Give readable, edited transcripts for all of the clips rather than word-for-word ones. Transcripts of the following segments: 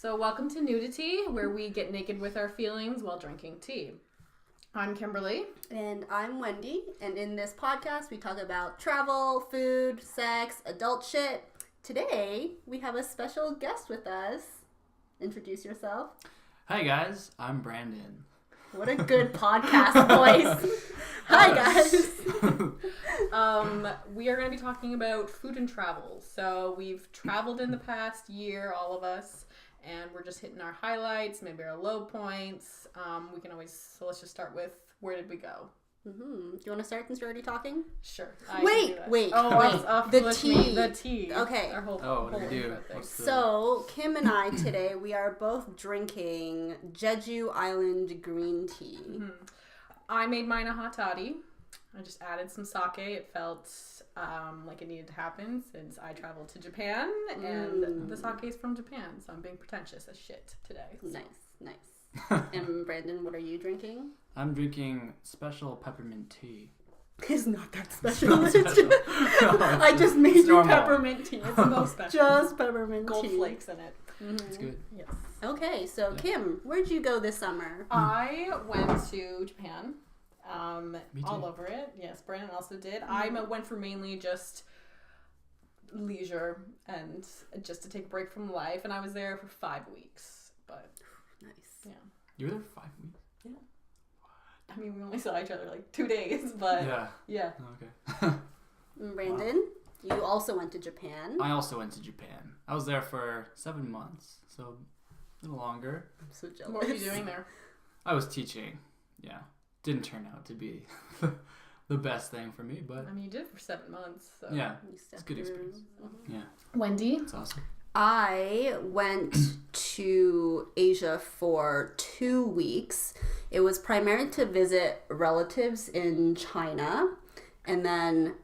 So welcome to Nudity, where we get naked with our feelings while drinking tea. I'm Kimberly. And I'm Wendy. And in this podcast, we talk about travel, food, sex, adult shit. Today, we have a special guest with us. Introduce yourself. Hi guys, I'm Brandon. What a good podcast voice. Hi guys. We are going to be talking about food and travel. So we've traveled in the past year, all of us, and we're just hitting our highlights, maybe our low points. So let's just start with, where did we go? Do you want to start since you're already talking? Sure. Wait. The tea. The tea. Okay. What do we do? So, Kim and I today, we are both drinking Jeju Island green tea. Mm-hmm. I made mine a hot toddy. I just added some sake. It felt like it needed to happen since I traveled to Japan, and the sake is from Japan, so I'm being pretentious as shit today. So. Nice. And Brandon, what are you drinking? I'm drinking special peppermint tea. It's not that special. I just made you normal. Peppermint tea. It's not special. Just peppermint Gold tea. flakes in it. Mm-hmm. It's good. Yes. Okay, so Kim, where'd you go this summer? I went to Japan. Me too. All over it. Yes, Brandon also did. I went for mainly just leisure and just to take a break from life, and I was there for 5 weeks. But Nice. Yeah. You were there for 5 weeks? Yeah. I mean, we only saw each other like 2 days, but yeah. Okay. Brandon, you also went to Japan. I also went to Japan. I was there for 7 months, so a little longer. I'm so jealous. What were you doing there? I was teaching. Yeah. Didn't turn out to be the best thing for me, but I mean, you did it for 7 months. So. yeah, You it's a stepped good through. experience. Yeah, Wendy? it's awesome. I went to Asia for 2 weeks. It was primarily to visit relatives in China. And then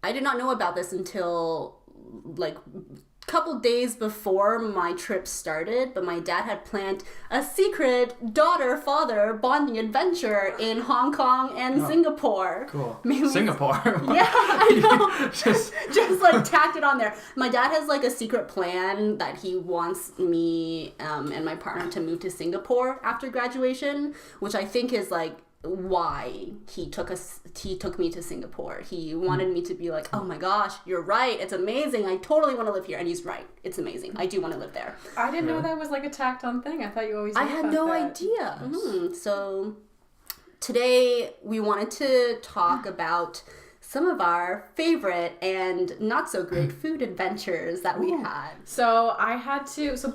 I did not know about this until like a couple days before my trip started. But my dad had planned a secret daughter-father bonding adventure in Hong Kong and Singapore. Cool. Mainly- Singapore. Yeah, I know. Just like tacked it on there. My dad has like a secret plan that he wants me and my partner to move to Singapore after graduation, which I think is like why he took me to Singapore. He wanted me to be like, oh my gosh, you're right, it's amazing, I totally want to live here. And he's right, it's amazing, I do want to live there. I didn't know that was like a tacked on thing. I thought you always knew I had about no that. idea. So today we wanted to talk about some of our favorite and not so great food adventures that we had. So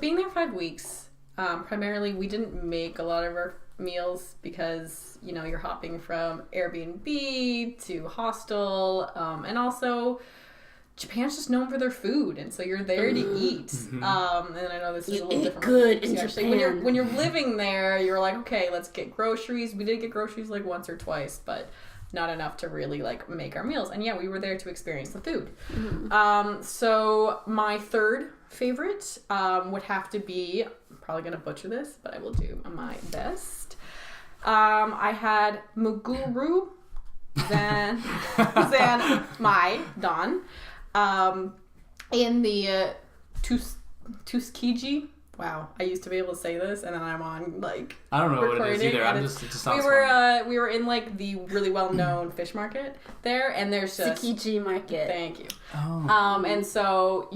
being there 5 weeks, primarily we didn't make a lot of our meals because, you know, you're hopping from Airbnb to hostel, and also Japan's just known for their food, and so you're there to eat. And I know this is a little different. Good in Japan. When you're living there, you're like, okay, let's get groceries. We did get groceries like once or twice, but not enough to really like make our meals. And yeah, we were there to experience the food. So my third favorite would have to be, I'm probably gonna butcher this, but I will do my best. I had Muguru Zanmai Don in the Tuskegee. Wow, I used to be able to say this, and then I'm on like I don't know what it is either. and It just sounds funny. we were in like the really well known fish market there, and there's just Tsukiji market. Thank you. Oh. And so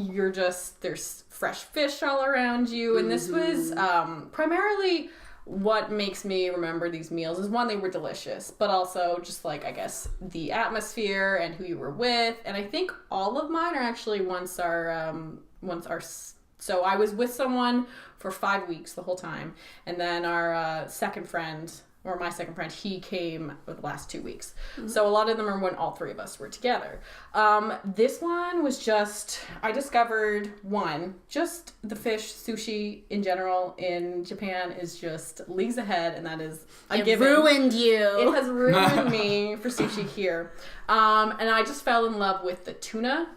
there's fresh fish all around you, and this was primarily what makes me remember these meals is, one, they were delicious, but also just like, I guess, the atmosphere and who you were with. And I think all of mine are actually so I was with someone for 5 weeks the whole time, and then our my second friend, he came for the last 2 weeks. So a lot of them are when all three of us were together. This one was just, I discovered just the fish sushi in general in Japan is just leagues ahead, and that is a given. Ruined you. It has ruined me for sushi here. And I just fell in love with the tuna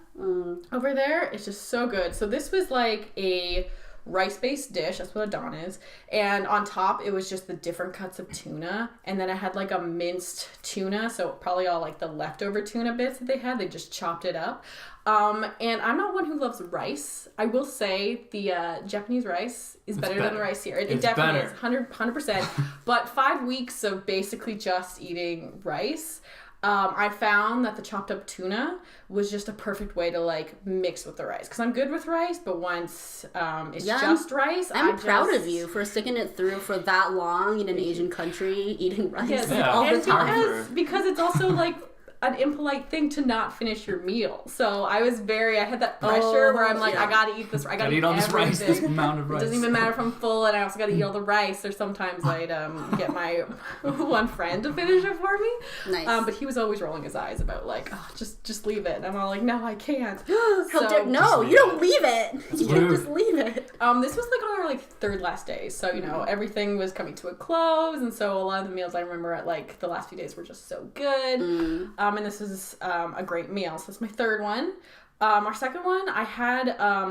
over there. It's just so good. So this was like a rice-based dish. That's what a don is. And on top, it was just the different cuts of tuna. And then I had like a minced tuna. So probably all like the leftover tuna bits that they had. They just chopped it up. And I'm not one who loves rice. I will say the Japanese rice is better than the rice here. It definitely is, 100%. But 5 weeks of basically just eating rice, I found that the chopped up tuna was just a perfect way to like mix with the rice. Because I'm good with rice, but once it's just rice, I'm proud of you for sticking it through for that long in an Asian country, eating rice yes. all the time. Because it's also like an impolite thing to not finish your meal. So I had that pressure where I'm like, I gotta eat this. I gotta eat all this rice, this amount of rice. It doesn't even matter if I'm full, and I also gotta eat all the rice. Or sometimes I'd get my one friend to finish it for me. Nice. But he was always rolling his eyes about like, oh, just leave it. And I'm all like, no, I can't. No, you don't leave it. You can't just leave it. This was like on our like third last day. So, you know, everything was coming to a close. And so a lot of the meals I remember at like the last few days were just so good. And this was a great meal. So that's my third one. Our second one, I had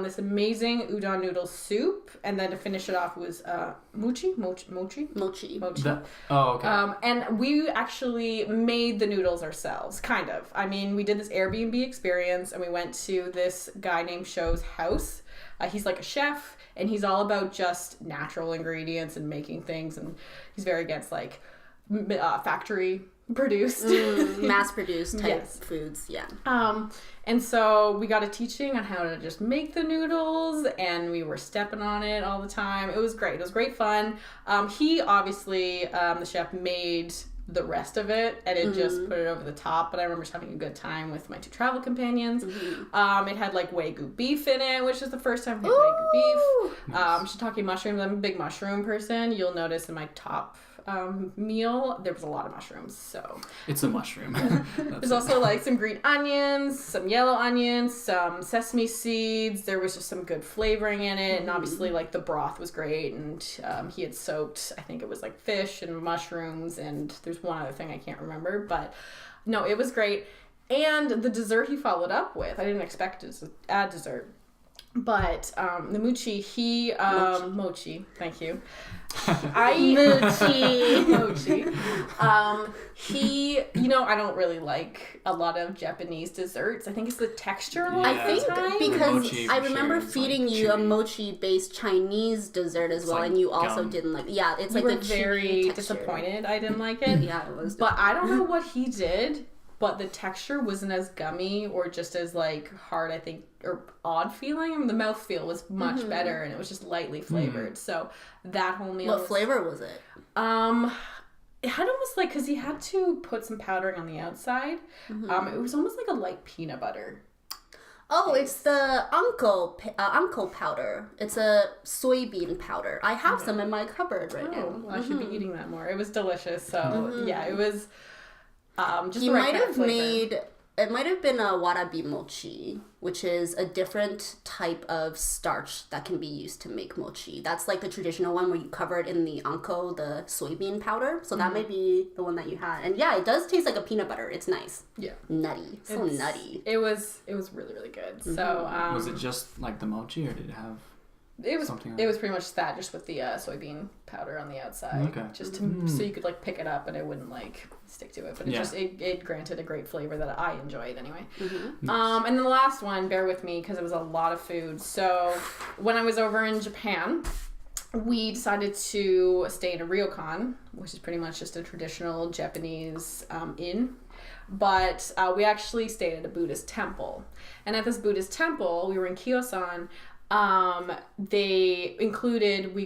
this amazing udon noodle soup, and then to finish it off was mochi. Okay. And we actually made the noodles ourselves, kind of. I mean, we did this Airbnb experience, and we went to this guy named Shou's house. He's like a chef, and he's all about just natural ingredients and making things, and he's very against like factory produced mass-produced type foods, and so we got a teaching on how to just make the noodles, and we were stepping on it all the time. It was great fun. He obviously, the chef, made the rest of it, and it just put it over the top, but I remember just having a good time with my two travel companions. It had like Wagyu beef in it, which is the first time we had Wagyu beef. Shiitake mushrooms. I'm a big mushroom person. You'll notice in my top meal there was a lot of mushrooms, so it's a mushroom. There's also like some green onions, some yellow onions, some sesame seeds. There was just some good flavoring in it, and obviously like the broth was great, and he had soaked, I think it was like fish and mushrooms, and there's one other thing I can't remember, but no, it was great. And the dessert he followed up with, I didn't expect to add dessert, but the mochi, mochi, thank you. Mochi. He, you know, I don't really like a lot of Japanese desserts. I think it's the texture a lot I think because I remember feeding like you a mochi-based Chinese dessert as well, like, and you also didn't like. Yeah, it's like the very disappointed I didn't like it. Yeah, it was. But I don't know what he did. But the texture wasn't as gummy or just as like hard, I think, or odd feeling. I mean, the mouthfeel was much better, and it was just lightly flavored. So that whole meal. What flavor was it? It had almost like, because he had to put some powdering on the outside. It was almost like a light peanut butter. Oh, it's the uncle powder. It's a soybean powder. I have some in my cupboard right now. Well, I should be eating that more. It was delicious. So yeah, it was. Just you might have made, it might have been a warabi mochi, which is a different type of starch that can be used to make mochi. That's like the traditional one where you cover it in the anko, the soybean powder. So that might be the one that you had. And yeah, it does taste like a peanut butter. It's nice. Yeah. Nutty. So nutty. It was really, really good. So was it just like the mochi, or did it have something? It was pretty much that, just with the soybean powder on the outside. Okay. Just to, so you could like pick it up and it wouldn't like stick to it, but it granted a great flavor that I enjoyed anyway. Nice. And then the last one, bear with me because it was a lot of food. So when I was over in Japan, we decided to stay in a ryokan, which is pretty much just a traditional Japanese inn. But we actually stayed at a Buddhist temple. And at this Buddhist temple, we were in Kyosan. We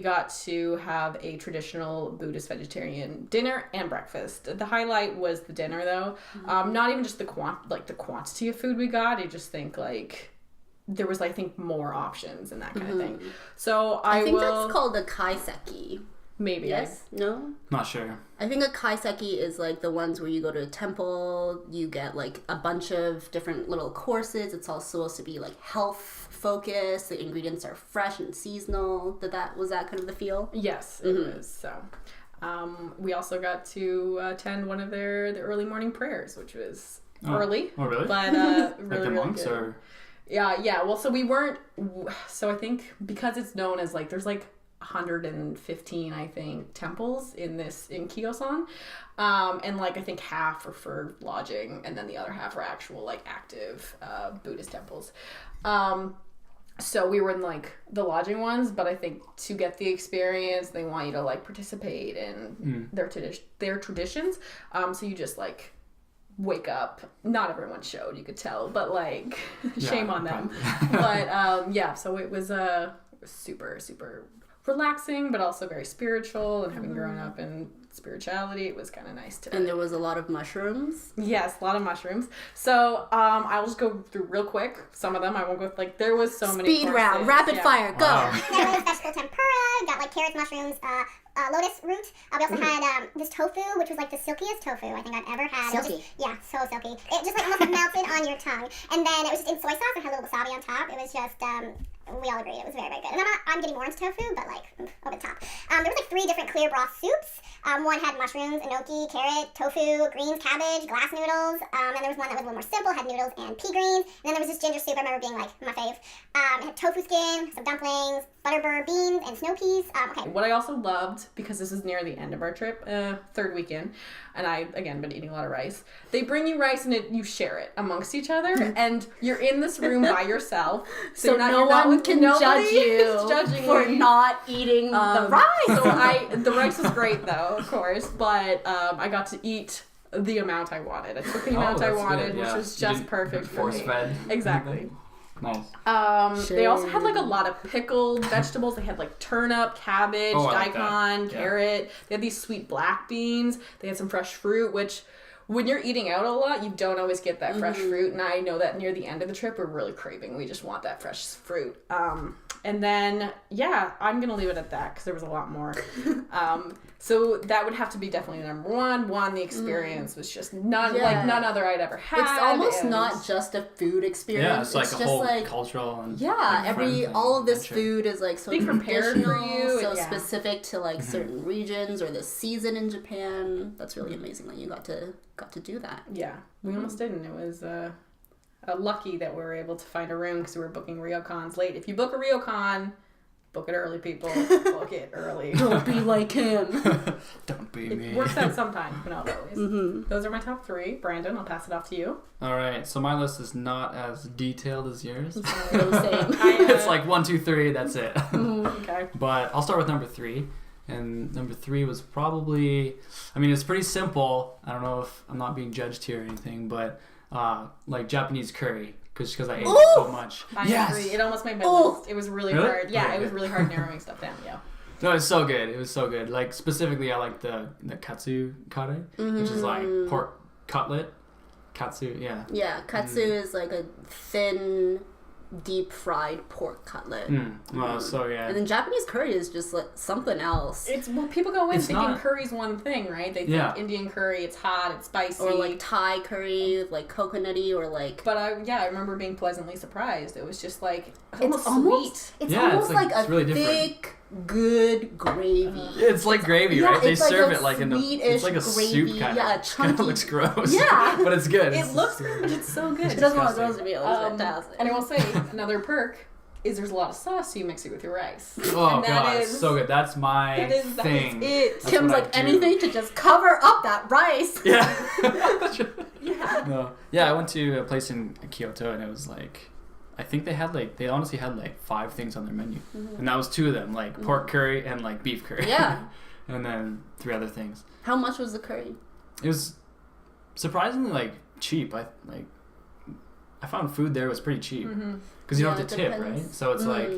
got to have a traditional Buddhist vegetarian dinner and breakfast. The highlight was the dinner, though. Not even just the quantity of food we got. I just think like there was, I think, more options and that kind of thing. So I think that's called a kaiseki. Maybe. Yes? No? Not sure. I think a kaiseki is like the ones where you go to a temple, you get like a bunch of different little courses. It's all supposed to be like health focused. The ingredients are fresh and seasonal. Was that kind of the feel? Yes, it was. So we also got to attend one of the early morning prayers, which was early. Oh, really? But like really, the really monks good. or? Yeah. Well, so we weren't. So I think because it's known as like there's like 115, I think, temples in Kyosan, and like I think half are for lodging, and then the other half are actual like active Buddhist temples. So we were in like the lodging ones, but I think to get the experience, they want you to like participate in their traditions. So you just like wake up. Not everyone showed, you could tell, but like shame on them. But so it was super, super relaxing, but also very spiritual, and having grown up in spirituality, it was kind of nice to. And there was a lot of mushrooms. Yes, a lot of mushrooms. So I'll just go through real quick some of them. I won't go like there was so many. Speed round, rapid fire, go. There was vegetable tempura. Got like carrots, mushrooms, lotus root. We also had this tofu, which was like the silkiest tofu I think I've ever had. Silky. So silky. It just like almost melted on your tongue. And then it was just in soy sauce and had a little wasabi on top. It was just we all agreed it was very, very good. And I'm getting more into tofu, but like over the top. There was like 3 different clear broth soups. One had mushrooms, enoki, carrot, tofu, greens, cabbage, glass noodles. And there was one that was a little more simple, had noodles and pea greens. And then there was this ginger soup I remember being like my fave. It had tofu skin, some dumplings, butterbur beans, and snow peas. What I also loved, because this is near the end of our trip, 3rd weekend, and I, again, been eating a lot of rice, they bring you rice and you share it amongst each other, and you're in this room by yourself, so no one can judge you for not eating the rice. So the rice was great though, of course, but I got to eat the amount I wanted. I took the amount I wanted, which was just perfect for me. Force-fed. Exactly. Nice. They also had like a lot of pickled vegetables. They had like turnip, cabbage, daikon, carrot. They had these sweet black beans. They had some fresh fruit, which when you're eating out a lot, you don't always get that fresh fruit. And I know that near the end of the trip, we're really craving. We just want that fresh fruit. And then, I'm going to leave it at that because there was a lot more. So that would have to be definitely number one. The experience was just none other I'd ever had. It's almost not just a food experience. Yeah, it's like a whole like, cultural and all of this food is like so prepared for you, so specific to like certain regions or the season in Japan. That's really amazing that you got to do that. Yeah, we almost didn't. It was lucky that we were able to find a room because we were booking ryokans late. If you book a ryokan, book it early, people. Book it early. Don't be like him. Don't be me. It works out sometimes, but not always. Those are my top 3. Brandon, I'll pass it off to you. All right, so my list is not as detailed as yours. It's like 1, 2, 3. That's it. Okay. But I'll start with number 3. And number 3 was probably, it's pretty simple. I don't know if I'm not being judged here or anything, but like Japanese curry, because I ate so much. I agree. It almost made my list. It was really hard. Yeah, it was really hard narrowing stuff down. Yeah. No, it's so good. It was so good. Like specifically, I like the katsu kare, which is like pork cutlet. Katsu, yeah. Yeah, katsu is like a thin, deep fried pork cutlet. Well, so yeah. And then Japanese curry is just like something else. People go in thinking curry's one thing, right? They think Indian curry, it's hot, it's spicy. Or like Thai curry, like coconutty, or like. But I remember being pleasantly surprised. It was just like almost sweet. It's almost like a really thick, good gravy. It's like gravy, right? They serve like it like it's like a gravy, soup kind of. Yeah, chunky. It looks gross. Yeah, but it's good. It looks good, but it's so good. It doesn't want to be. It was fantastic. And I will say another perk is there's a lot of sauce, so you mix it with your rice. Oh god, it's so good. That's my thing. That's Kim's like anything to just cover up that rice. Yeah. No. Yeah, I went to a place in Kyoto and it was like, I think they honestly had like 5 things on their menu, and that was 2 of them, like pork curry and like beef curry. Yeah. And then 3 other things. How much was the curry? It was surprisingly like cheap. I found food there was pretty cheap because you don't have to tip, right? So it's like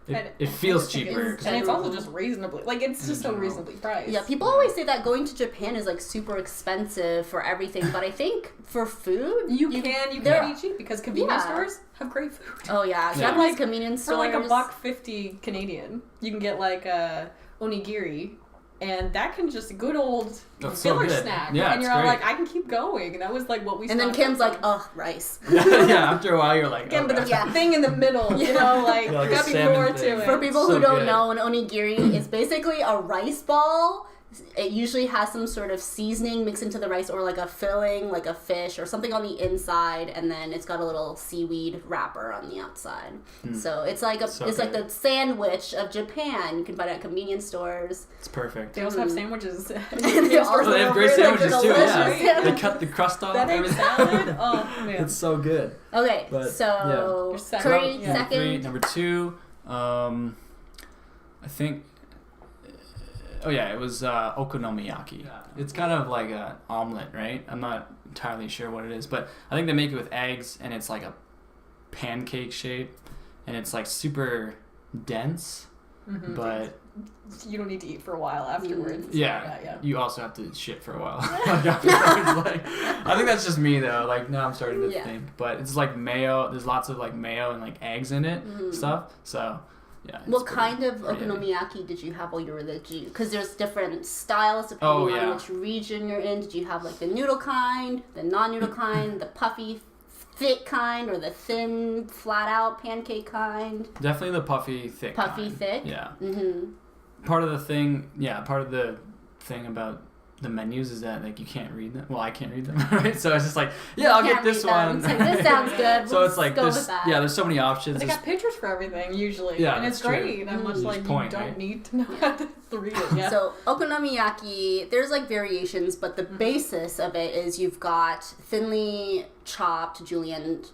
it feels cheaper, and it's also just reasonably it's just so reasonably priced. Yeah, people always say that going to Japan is like super expensive for everything, but I think for food you can eat cheap because convenience stores have great food. Oh yeah, Japanese convenience stores for like $1.50 Canadian, you can get like a onigiri. And that can just good old village snack. Yeah, and you're all like, I can keep going. And that was like what we. And then Kim's like, rice. Yeah, after a while you're like, but there's a thing in the middle, you know, like gotta be more to it. For people who don't know, an onigiri is basically a rice ball It usually has some sort of seasoning mixed into the rice, or like a filling, like a fish or something on the inside, and then it's got a little seaweed wrapper on the outside. So it's like like the sandwich of Japan. You can find it at convenience stores. It's perfect. They also have sandwiches. They They have great sandwiches too. delicious. Yeah, they cut the crust off. That egg salad. Oh man. It's so good. Okay, But, so Your second- curry yeah. second. 3, number 2. I think. Oh yeah, it was okonomiyaki. It's kind of like an omelet, right? I'm not entirely sure what it is, but I think they make it with eggs, and it's like a pancake shape, and it's like super dense. Mm-hmm. But you don't need to eat for a while afterwards. yeah, you also have to shit for a while. Like afterwards, like, I think that's just me though. Like now I'm starting to think, but it's like mayo. There's lots of like mayo and like eggs in it, stuff. So. Yeah, What kind of okonomiyaki did you have while you were there? Because there's different styles depending on which region you're in. Did you have like the noodle kind, the non-noodle kind, the puffy, thick kind, or the thin, flat-out pancake kind? Definitely the puffy, thick Puffy, kind. thick? Yeah. Mm-hmm. Part of the thing about the menus is that like you can't read them. Well, I can't read them, right? So it's just like, I'll get this one. It's like, this sounds good. So it's like go with that. there's so many options. But they got pictures for everything usually. Yeah, and it's that's true. great. I'm much like you point, don't right? need to know how to read it. Yeah. So okonomiyaki, there's like variations, but the basis of it is you've got thinly chopped julienne,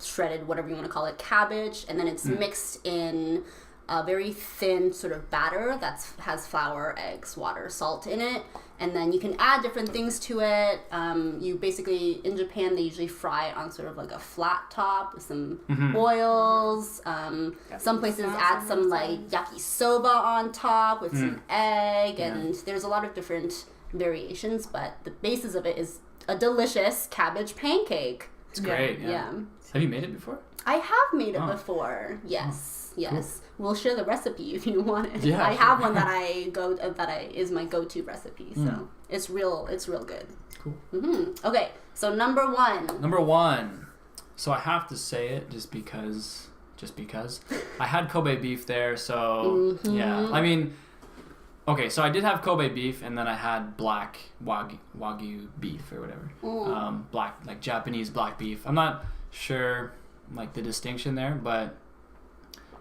shredded, whatever you want to call it, cabbage, and then it's mixed in a very thin sort of batter that has flour, eggs, water, salt in it, and then you can add different things to it. You basically, in Japan, they usually fry it on sort of like a flat top with some oils. Some places add some like yakisoba on top with some egg, and there's a lot of different variations, but the basis of it is a delicious cabbage pancake. It's great. Yeah. Have you made it before? I have made it before. Yes. Yes, cool. We'll share the recipe if you want it. Yeah, I have one that is my go-to recipe, so it's real good. Cool. Okay, so number one. So I have to say it just because I had Kobe beef there. So yeah, I mean, okay, so I did have Kobe beef, and then I had black wagyu beef or whatever, black like Japanese black beef. I'm not sure like the distinction there, but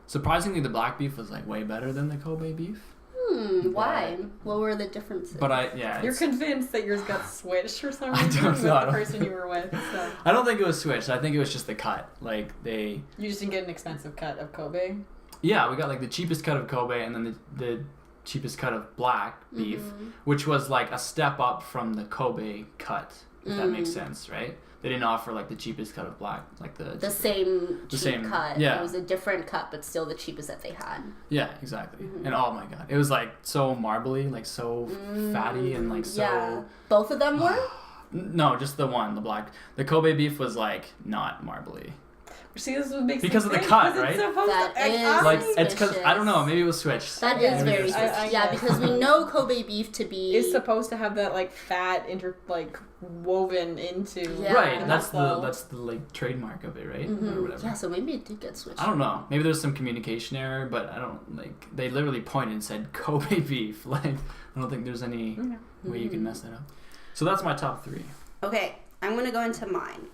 surprisingly, the black beef was like way better than the Kobe beef. Why? What were the differences? But you're convinced that yours got switched for some reason don't with know. the person you were with. So. I don't think it was switched. I think it was just the cut. Like You just didn't get an expensive cut of Kobe. Yeah, we got like the cheapest cut of Kobe, and then the cheapest cut of black beef, which was like a step up from the Kobe cut. If that makes sense, right? They didn't offer like the cheapest cut of black, like the same cut. Yeah, it was a different cut, but still the cheapest that they had. Yeah, exactly. And oh my god, it was like so marbly, like so fatty, and like so. Yeah. Both of them were. No, just the one, the black. The Kobe beef was like not marbly. See, this would make because of the cut, right? It's because I don't know. Maybe it was switched. That is very suspicious. Because we know Kobe beef to be is supposed to have that like fat woven into. Yeah. Right. That's the like trademark of it, right? Or whatever. Yeah. So maybe it did get switched. I don't know. Maybe there's some communication error, but I don't like. They literally pointed and said Kobe beef. Like I don't think there's any way you can mess that up. So that's my top 3. Okay, I'm gonna go into mine.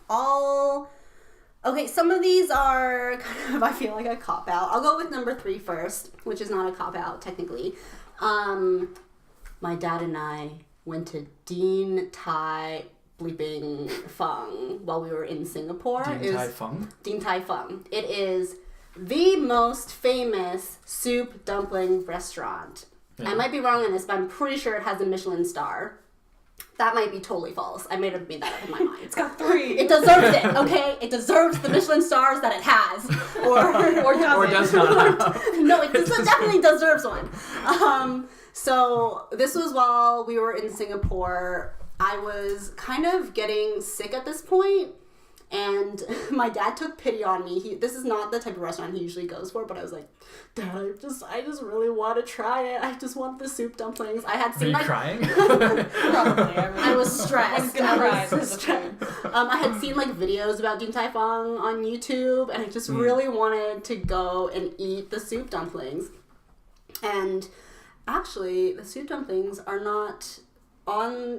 Okay, some of these are kind of, I feel like a cop-out. I'll go with number 3 first, which is not a cop-out, technically. My dad and I went to Din Tai bleeping Fung while we were in Singapore. Din Tai Fung? Din Tai Fung. It is the most famous soup dumpling restaurant. Yeah. I might be wrong on this, but I'm pretty sure it has a Michelin star. That might be totally false. I may have made that up in my mind. It's got 3. It deserves it, okay? It deserves the Michelin stars that it has. Or does not. No, it definitely deserves one. So this was while we were in Singapore. I was kind of getting sick at this point, and my dad took pity on me. This is not the type of restaurant he usually goes for, but I was like, Dad, I just really want to try it. I just want the soup dumplings. I had seen. Are you crying? Probably. I was stressed. I had seen like videos about Din Tai Fung on YouTube, and I just really wanted to go and eat the soup dumplings. And Actually, the soup dumplings are not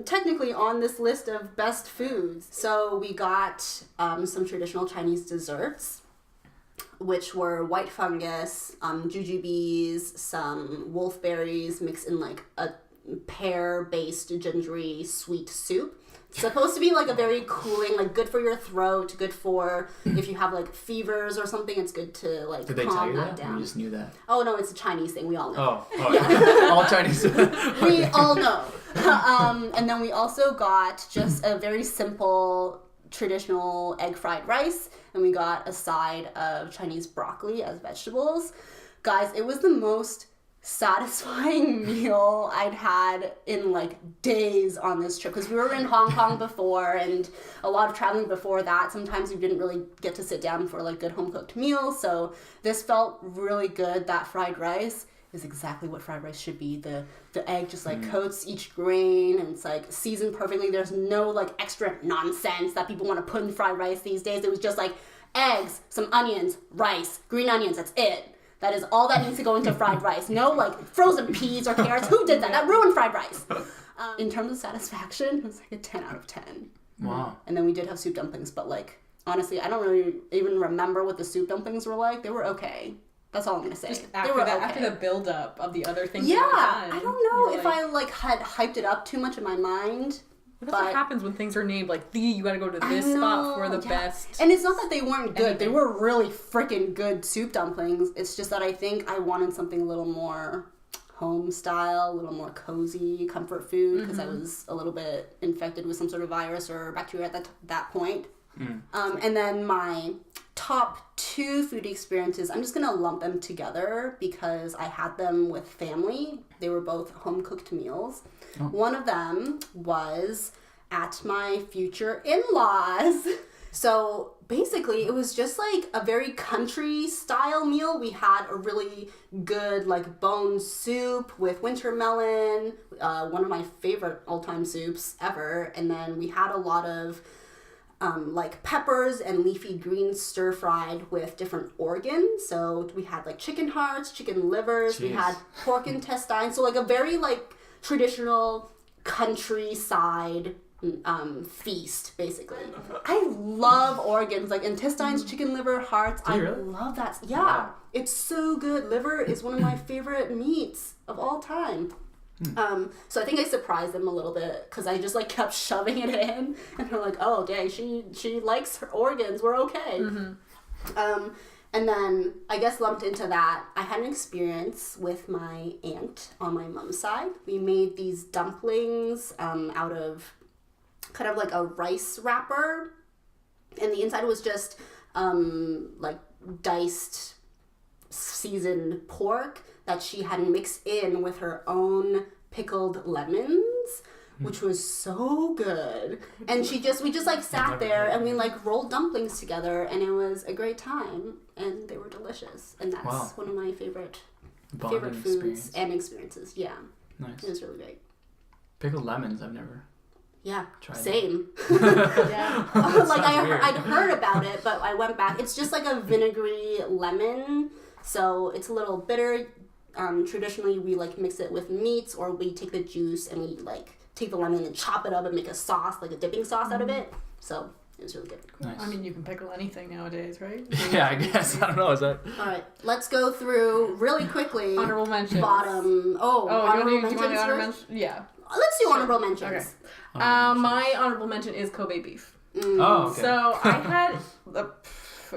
technically on this list of best foods. So we got some traditional Chinese desserts, which were white fungus, jujubes, some wolfberries mixed in like a pear-based gingery sweet soup. It's supposed to be like a very cooling, like good for your throat, good for if you have like fevers or something. It's good to like Did they tell calm you that that? down. You just knew that. Oh no, it's a Chinese thing. We all know. Oh, Yeah. all Chinese. We all know. And then we also got just a very simple traditional egg fried rice, and we got a side of Chinese broccoli as vegetables. Guys, it was the most satisfying meal I'd had in like days on this trip, because we were in Hong Kong before and a lot of traveling before that. Sometimes we didn't really get to sit down for like good home cooked meals, so this felt really good. That fried rice is exactly what fried rice should be. The egg just like coats each grain, and it's like seasoned perfectly. There's no like extra nonsense that people want to put in fried rice these days. It was just like eggs, some onions, rice, green onions, that's it. That is all that needs to go into fried rice. No like frozen peas or carrots. Who did that? That ruined fried rice. In terms of satisfaction, it was like a 10 out of 10. Wow. And then we did have soup dumplings, but like honestly, I don't really even remember what the soup dumplings were like. They were okay. That's all I'm gonna say. After the build up of the other things. Yeah, you had done, I don't know you're if I like had hyped it up too much in my mind. That's what happens when things are named like you gotta go to this spot for the best. And it's not that they weren't good. Anything. They were really freaking good soup dumplings. It's just that I think I wanted something a little more home style, a little more cozy, comfort food, because I was a little bit infected with some sort of virus or bacteria at that point. And then my top 2 food experiences, I'm just gonna lump them together because I had them with family. They were both home cooked meals. One of them was at my future in-laws. So basically it was just like a very country style meal. We had a really good like bone soup with winter melon, one of my favorite all-time soups ever. And then we had a lot of like peppers and leafy greens stir fried with different organs. So we had like chicken hearts, chicken livers, we had pork intestines. So like a very like traditional countryside feast, basically. I love organs, like intestines, chicken liver, hearts. I really? love that. Yeah, it's so good. Liver is one of my favorite meats of all time. So I think I surprised them a little bit because I just like kept shoving it in, and they're like, "Oh, dang, she likes her organs. We're okay." And then I guess lumped into that, I had an experience with my aunt on my mom's side. We made these dumplings out of kind of like a rice wrapper, and the inside was just like diced seasoned pork that she had mixed in with her own pickled lemons, which was so good. And we just like sat there and we like rolled dumplings together, and it was a great time, and they were delicious. And that's one of my favorite foods and experiences. Yeah. Nice. It was really great. Pickled lemons, I've never tried. Same. Yeah. Like I'd heard about it, but I went back. It's just like a vinegary lemon, so it's a little bitter. Traditionally we like mix it with meats, or we take the juice and we like take the lemon and chop it up and make a sauce, like a dipping sauce out of it. So it was really good. Nice. I mean, you can pickle anything nowadays, right? Yeah, I guess. I don't know. Is that? All right, let's go through really quickly. Honorable mentions. Honorable do you want mentions. the honorable mention? Yeah. Let's do honorable mentions. Okay. My honorable mention is Kobe beef. Oh, okay. So I had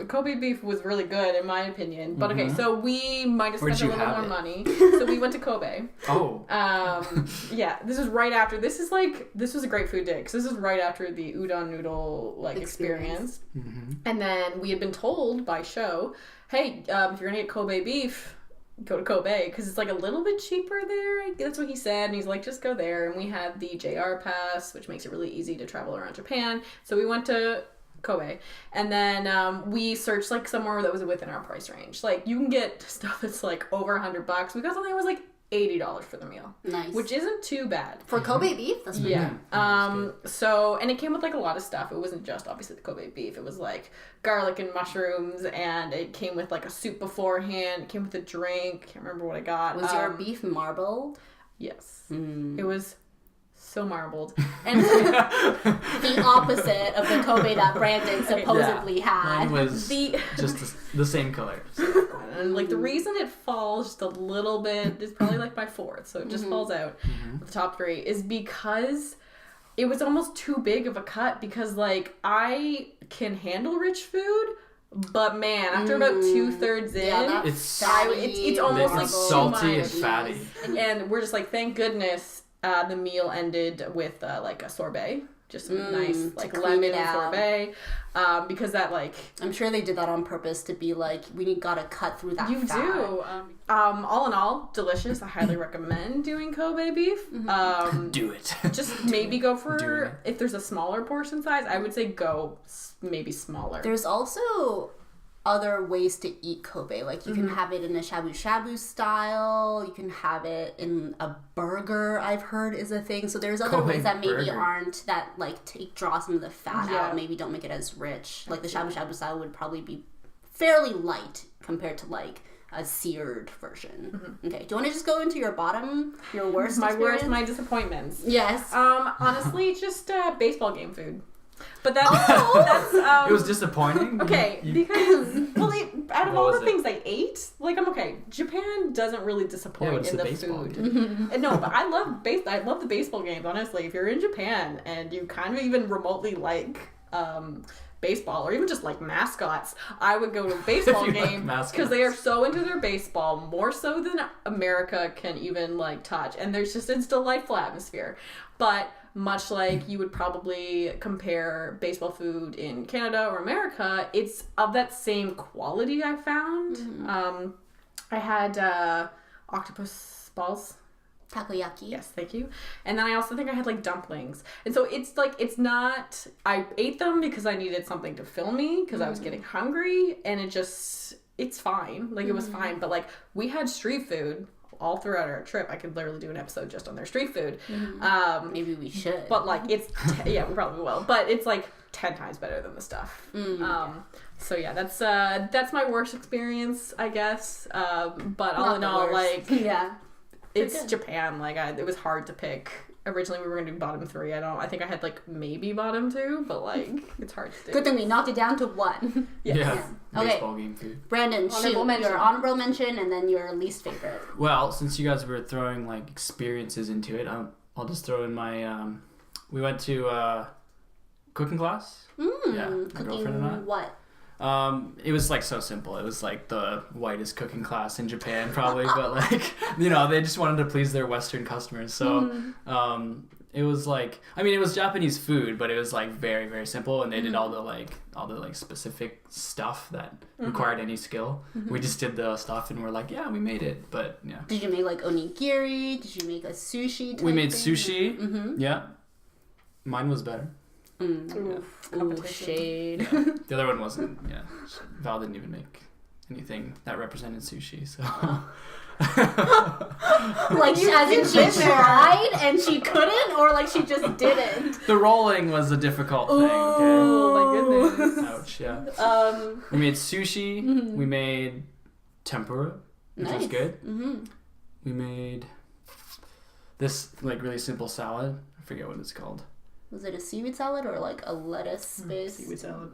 Kobe beef was really good in my opinion, but okay, so we might have spent a little more money. So we went to Kobe. Oh. Yeah, this was right after. This was a great food day because this is right after the udon noodle experience. And then we had been told by Sho, hey, if you're gonna get Kobe beef, go to Kobe because it's like a little bit cheaper there. That's what he said, and he's like, just go there. And we had the JR pass, which makes it really easy to travel around Japan. So we went to Kobe, and then we searched like somewhere that was within our price range. Like you can get stuff that's like over $100. We got something that was like $80 for the meal. Nice. Which isn't too bad. For Kobe beef, that's pretty Yeah. good. So, and it came with like a lot of stuff. It wasn't just obviously the Kobe beef. It was like garlic and mushrooms, and it came with like a soup beforehand. It came with a drink. Can't remember what I got. Was your beef marbled? Yes. It was so marbled. And The opposite of the Kobe that Brandon supposedly had. Mine was just the same color. and like the reason it falls just a little bit is probably like by fourth, so it just falls out of the top three, is because it was almost too big of a cut, because like I can handle rich food, but man, after about 2/3 in, it's almost like salty and too much. fatty. And we're just like, thank goodness the meal ended with like a sorbet. Just some nice like lemon sorbet, because that like I'm sure they did that on purpose to be like, we gotta cut through that. You fat. do. All in all, delicious. I highly recommend doing Kobe beef. Do it. Just maybe go for, if there's a smaller portion size, I would say go maybe smaller. There's also other ways to eat Kobe. Like you can have it in a shabu shabu style. You can have it in a burger, I've heard is a thing. So there's other Kobe ways that maybe burger. aren't, that like draw some of the fat Yeah. out. Maybe don't make it as rich. Like the shabu shabu style would probably be fairly light compared to like a seared version. Okay, do you want to just go into your worst experience? My disappointments. Yes. Honestly, just baseball game food. But that's It was disappointing. okay, You- because out of What all was the it? things I ate, like I'm okay. Japan doesn't really Yeah, disappoint what's in the the baseball food. game? No, but I love the baseball games. Honestly, if you're in Japan and you kind of even remotely like baseball, or even just like mascots, I would go to a baseball you like game mascots. because they are so into their baseball, more so than America can even like touch. And it's delightful atmosphere. But much like you would probably compare baseball food in Canada or America, it's of that same quality, I found. I had octopus balls. Takoyaki. Yes, thank you. And then I also think I had like dumplings. And so it's like, it's not, I ate them because I needed something to fill me because I was getting hungry, and it's fine. Like it was fine. But like we had street food all throughout our trip. I could literally do an episode just on their street food. Maybe we should. But like it's, yeah, we probably will. But it's like 10 times better than the stuff. So yeah, that's my worst experience, I guess. But all Not in the all, worst. like, yeah. it's good. Japan. Like it was hard to pick. Originally we were gonna do bottom three. I think I had like maybe bottom two, but like it's hard to do. Good thing we knocked it down to one. Yeah. Okay. Baseball game food. Brandon, Honorable shoot, mention. your honorable mention and then your least favorite. Well, since you guys were throwing like experiences into it, I'll just throw in my. We went to cooking class. Yeah, my girlfriend and I. Cooking what? It was like so simple. It was like the whitest cooking class in Japan, probably, but like they just wanted to please their Western customers. So, it was like, I mean, it was Japanese food, but it was like very, very simple, and they did all the specific stuff that required any skill. We just did the stuff, and we're like, yeah, we made it. But yeah, Did you make like onigiri? Did you make a sushi type we made thing? sushi. Yeah, mine was better. Ooh, shade. The other one wasn't. Yeah, Val didn't even make anything that represented sushi. So Like as in she tried and she couldn't, or like she just didn't. the rolling was a difficult thing. Okay? Oh my goodness. Ouch. Yeah. We made sushi. We made tempura, which was Nice. good. We made this like really simple salad. I forget what it's called. Was it a seaweed salad or like a lettuce based? Seaweed salad.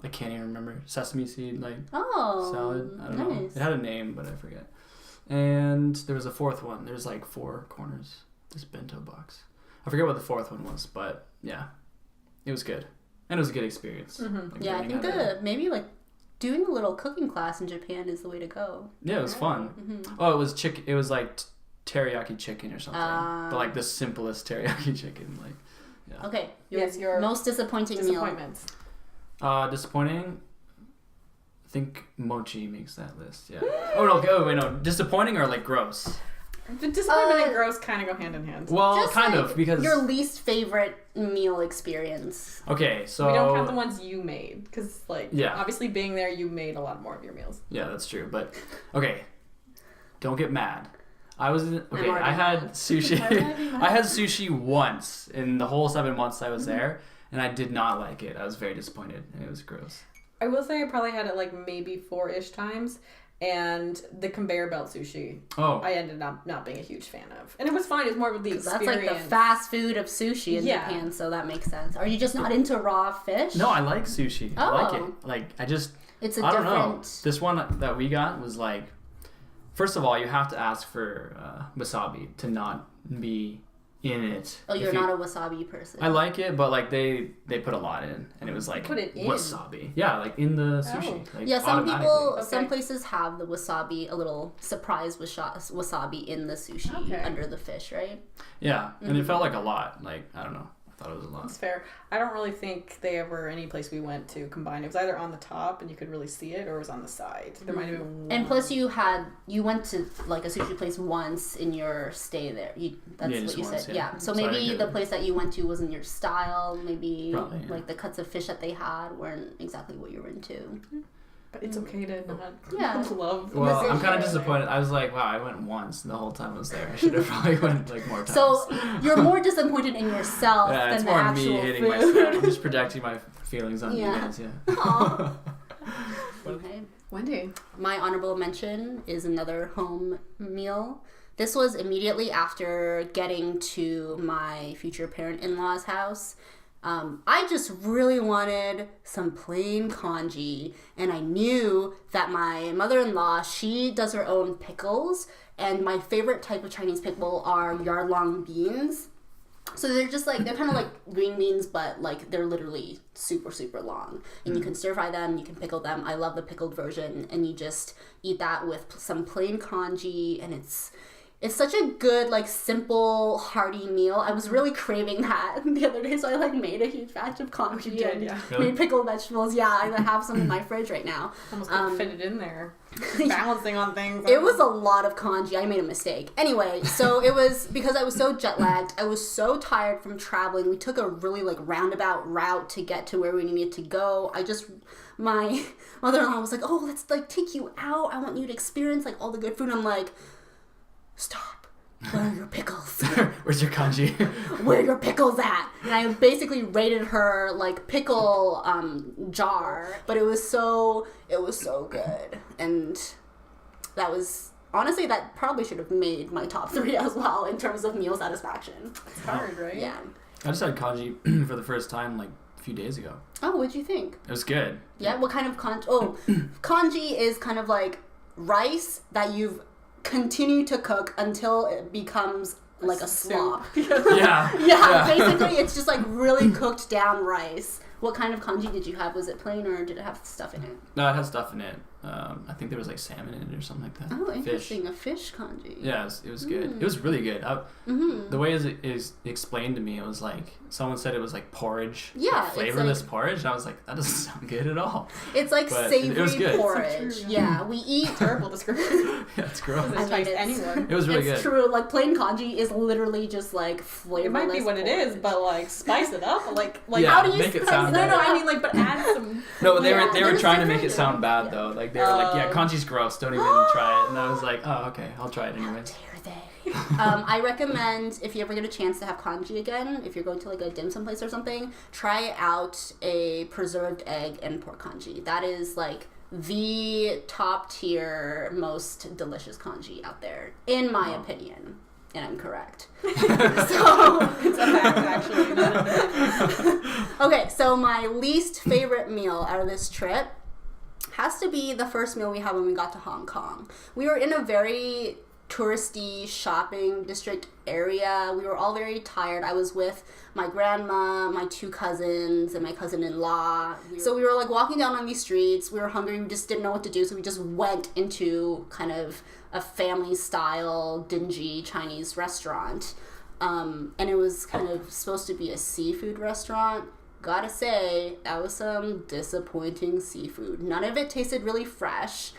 I can't even remember. Sesame seed Oh, salad. I don't know. nice. It had a name, but I forget. And there was a fourth one. There's like 4 corners. This bento box. I forget what the fourth one was, but yeah, it was good, and it was a good experience. Like, Yeah, I learning think how to- maybe like doing a little cooking class in Japan is the way to go. Yeah, it was fun. Oh, it was chicken. It was like teriyaki chicken or something, but like the simplest teriyaki chicken. Like, yeah. Okay, Yes, your most disappointing meal. Disappointments. Disappointing. I think mochi makes that list. Yeah. Oh no. Okay. Oh wait, no. Disappointing or like gross? The disappointment and gross kind of go hand in hand. Well, Just kind like of, because your least favorite meal experience. okay, so We don't count the ones you made, because like Yeah. obviously being there, you made a lot more of your meals. yeah, that's true. But okay, don't get mad. I was okay. already I had mad. sushi. Why would I be mad? I had sushi once in the whole 7 months I was there, and I did not like it. I was very disappointed, and it was gross. I will say I probably had it like maybe 4-ish times, and the conveyor belt sushi Oh, I ended up not being a huge fan of. And it was fine. It was more of the That's experience. like the fast food of sushi in Yeah. Japan, so that makes sense. Are you just not into raw fish? no, I like sushi. I like it. Oh. Like I just It's a I don't know. different... This one that we got was like, first of all, you have to ask for wasabi to not be in it. Oh, you're If not a wasabi person. I like it, but like they put a lot in, and it was like Put it in? wasabi. Yeah, like in the sushi. Oh. Like, Yeah, some automatically. people, Okay. some places have the wasabi, a little surprise wasabi in the sushi Okay. under the fish, right? Yeah, and it felt like a lot. Like I don't know. I thought it was a lot. That's fair. I don't really think they ever, any place we went to, combined. It was either on the top and you could really see it, or it was on the side. There might have been one. And plus, you went to like a sushi place once in your stay there. That's Yeah, what just you once, said. yeah. Yeah. So So I maybe get the it. place that you went to wasn't your style. Maybe Probably, yeah. like the cuts of fish that they had weren't exactly what you were into. But it's okay to not Yeah. love the Well, Listen, I'm kind of yeah. disappointed. I was like, wow, I went once the whole time I was there. I should have probably went like more times. So you're more disappointed in yourself yeah, than it's the more actual me hitting food. myself. I'm just projecting my feelings on Yeah. you guys. Yeah. Aw. Okay. Wendy. My honorable mention is another home meal. This was immediately after getting to my future parent-in-law's house. I just really wanted some plain congee, and I knew that my mother-in-law, she does her own pickles, and my favorite type of Chinese pickle are yard-long beans. So they're just like, they're kind of like green beans, but like they're literally super, super long. And you can stir fry them, you can pickle them. I love the pickled version. And you just eat that with some plain congee, and it's such a good, like, simple, hearty meal. I was really craving that the other day, so I like made a huge batch of congee You did, and yeah. Really? made pickled vegetables. Yeah, I have some in my fridge right now. Almost couldn't fit it in there. Balancing on things. It was a lot of congee. I made a mistake. Anyway, so it was because I was so jet lagged. I was so tired from traveling. We took a really like roundabout route to get to where we needed to go. My mother-in-law was like, "Oh, let's like take you out. I want you to experience like all the good food." I'm like, "Stop. Where are your pickles? Where's your kanji? Where are your pickles at?" And I basically rated her like pickle jar, but it was so good, and that was honestly that probably should have made my top 3 as well in terms of meal satisfaction. It's hard, right? Yeah. I just had kanji for the first time like a few days ago. Oh, what'd you think? It was good. Yeah, what kind of kanji? Oh, kanji is kind of like rice that you've continued to cook until it becomes like a slop. Yeah. Yeah, basically it's just like really cooked down rice. What kind of kanji did you have? Was it plain or did it have stuff in it? No, it had stuff in it. I think there was like salmon in it or something like that. Oh, Fish. interesting. A fish kanji. Yeah, it was good. It was really good. Mm-hmm. The way it is explained to me, it was like someone said it was like porridge, Yeah, like it's flavorless like- porridge. And I was like, that doesn't sound good at all. It's like But it savory was good. porridge. It's so true, Yeah, we eat. Terrible description. Yeah, it's gross. Doesn't taste it's- anyone. It was really It's good. true. Like plain kanji is literally just like flavorless. It might be what it is, porridge. but like spice it up. Like Yeah, how do you make it spice sound it no, better. no. I mean like, but add some. No, but they Yeah, were there's trying to make it different- sound bad yeah. though. Like they were like, yeah, kanji's gross. Don't even try it. And I was like, oh, okay, I'll try it anyways. Dare they? I recommend if you ever get a chance to have kanji again, if you're going to like a dim sum place or something, try out a preserved egg and pork kanji. That is like the top tier, most delicious kanji out there, in my opinion. And I'm correct. So It's a fact, actually. Not a okay, so my least favorite meal out of this trip has to be the first meal we had when we got to Hong Kong. We were in a very touristy shopping district area. We were all very tired. I was with my grandma, my 2 cousins, and my cousin-in-law. So we were like walking down on these streets. We were hungry. We just didn't know what to do. So we just went into kind of a family-style, dingy Chinese restaurant. And it was kind of supposed to be a seafood restaurant. Gotta say, that was some disappointing seafood. None of it tasted really fresh.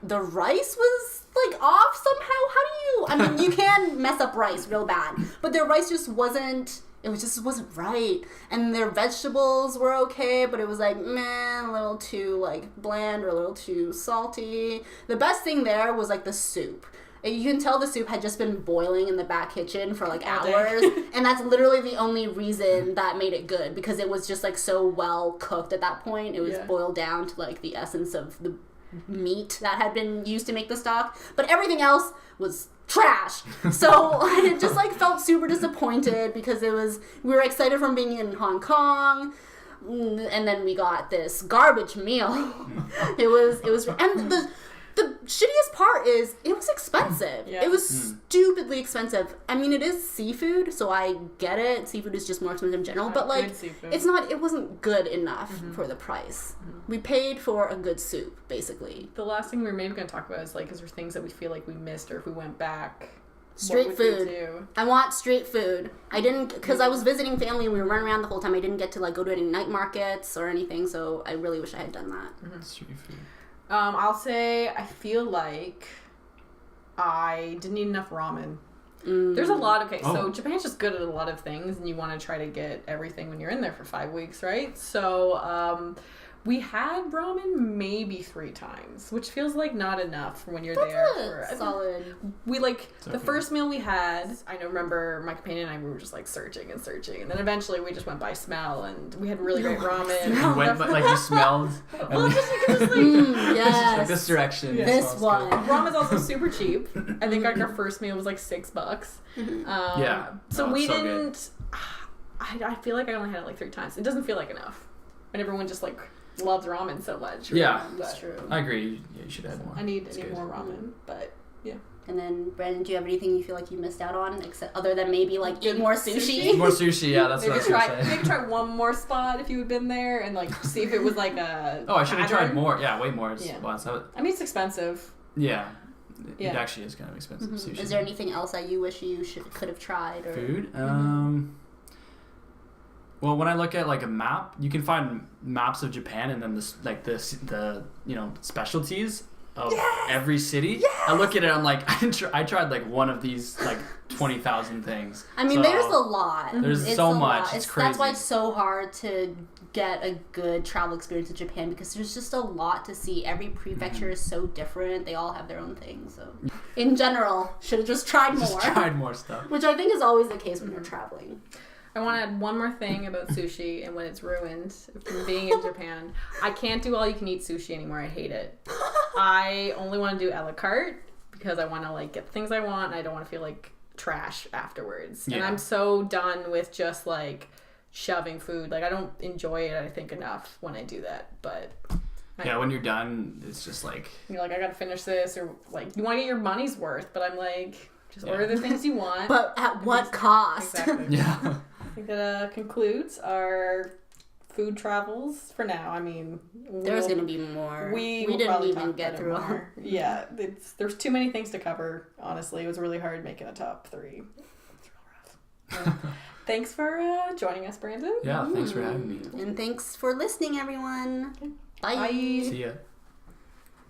The rice was like off somehow. How do you? I mean, you can mess up rice real bad, but their rice just wasn't. It just wasn't right. And their vegetables were okay, but it was like meh, a little too like bland or a little too salty. The best thing there was like the soup. You can tell the soup had just been boiling in the back kitchen for like All day. hours. And that's literally the only reason that made it good, because it was just like so well cooked at that point. It was boiled down to like the essence of the meat that had been used to make the stock. But everything else was trash. So I just like felt super disappointed because we were excited from being in Hong Kong. And then we got this garbage meal. It was, and the shittiest part is it was expensive. Yeah. It was stupidly expensive. I mean, it is seafood, so I get it. Seafood is just more expensive in general, but like, it wasn't good enough for the price. We paid for a good soup, basically. The last thing we were maybe going to talk about is there things that we feel like we missed, or if we went back. Street food. I want street food. I didn't, because I was visiting family and we were running around the whole time. I didn't get to like go to any night markets or anything, so I really wish I had done that. Street food. I'll say I feel like I didn't eat enough ramen. There's a lot of, so Japan's just good at a lot of things, and you want to try to get everything when you're in there for 5 weeks, right? So, we had ramen maybe 3 times, which feels like not enough for when you're there. Solid. We the first meal we had, I remember my companion and I, we were just like searching, and then eventually we just went by smell, and we had really great ramen. You went, but like you smelled. Well, just you could just like, yes. Like this direction. Yeah. This one. Ramen's also super cheap. I think like our first meal was like $6. So we didn't. I feel like I only had it like 3 times. It doesn't feel like enough, and everyone just like loves ramen so much. Right? Yeah, that's true. I agree. Yeah, you should add more. I need more ramen, but yeah. And then, Brandon, do you have anything you feel like you missed out on, except other than maybe like eat more sushi? More sushi, yeah, that's what I was gonna say. Maybe try one more spot if you had been there, and like see if it was like a. Oh, I should have tried more. Yeah, way more. Spots. I mean, it's expensive. Yeah. It actually is kind of expensive. Sushi. Is there anything else that you wish you could have tried? Or? Food? Well, when I look at like a map, you can find maps of Japan, and then the specialties of every city. Yes! I look at it, I'm like, I tried like one of these like 20,000 things. I mean, there's a lot. There's so much. It's crazy. That's why it's so hard to get a good travel experience in Japan, because there's just a lot to see. Every prefecture is so different. They all have their own thing. So, in general, should have just tried more. Just tried more stuff. Which I think is always the case when you're traveling. I want to add one more thing about sushi and when it's ruined from being in Japan. I can't do all you can eat sushi anymore. I hate it. I only want to do a la carte because I want to like get the things I want, and I don't want to feel like trash afterwards. Yeah. And I'm so done with just like shoving food. Like I don't enjoy it, I think, enough when I do that. But when you're done, it's just like you're like, I gotta finish this, or like you want to get your money's worth, but I'm like, just order the things you want. But at what cost? Exactly. Yeah. I think that concludes our food travels for now. I mean, there's going to be more. We didn't even get through all. Yeah, there's too many things to cover, honestly. It was really hard making a top 3. It's real rough. Thanks for joining us, Brandon. Yeah, thanks for having me. And thanks for listening, everyone. Okay. Bye. See ya.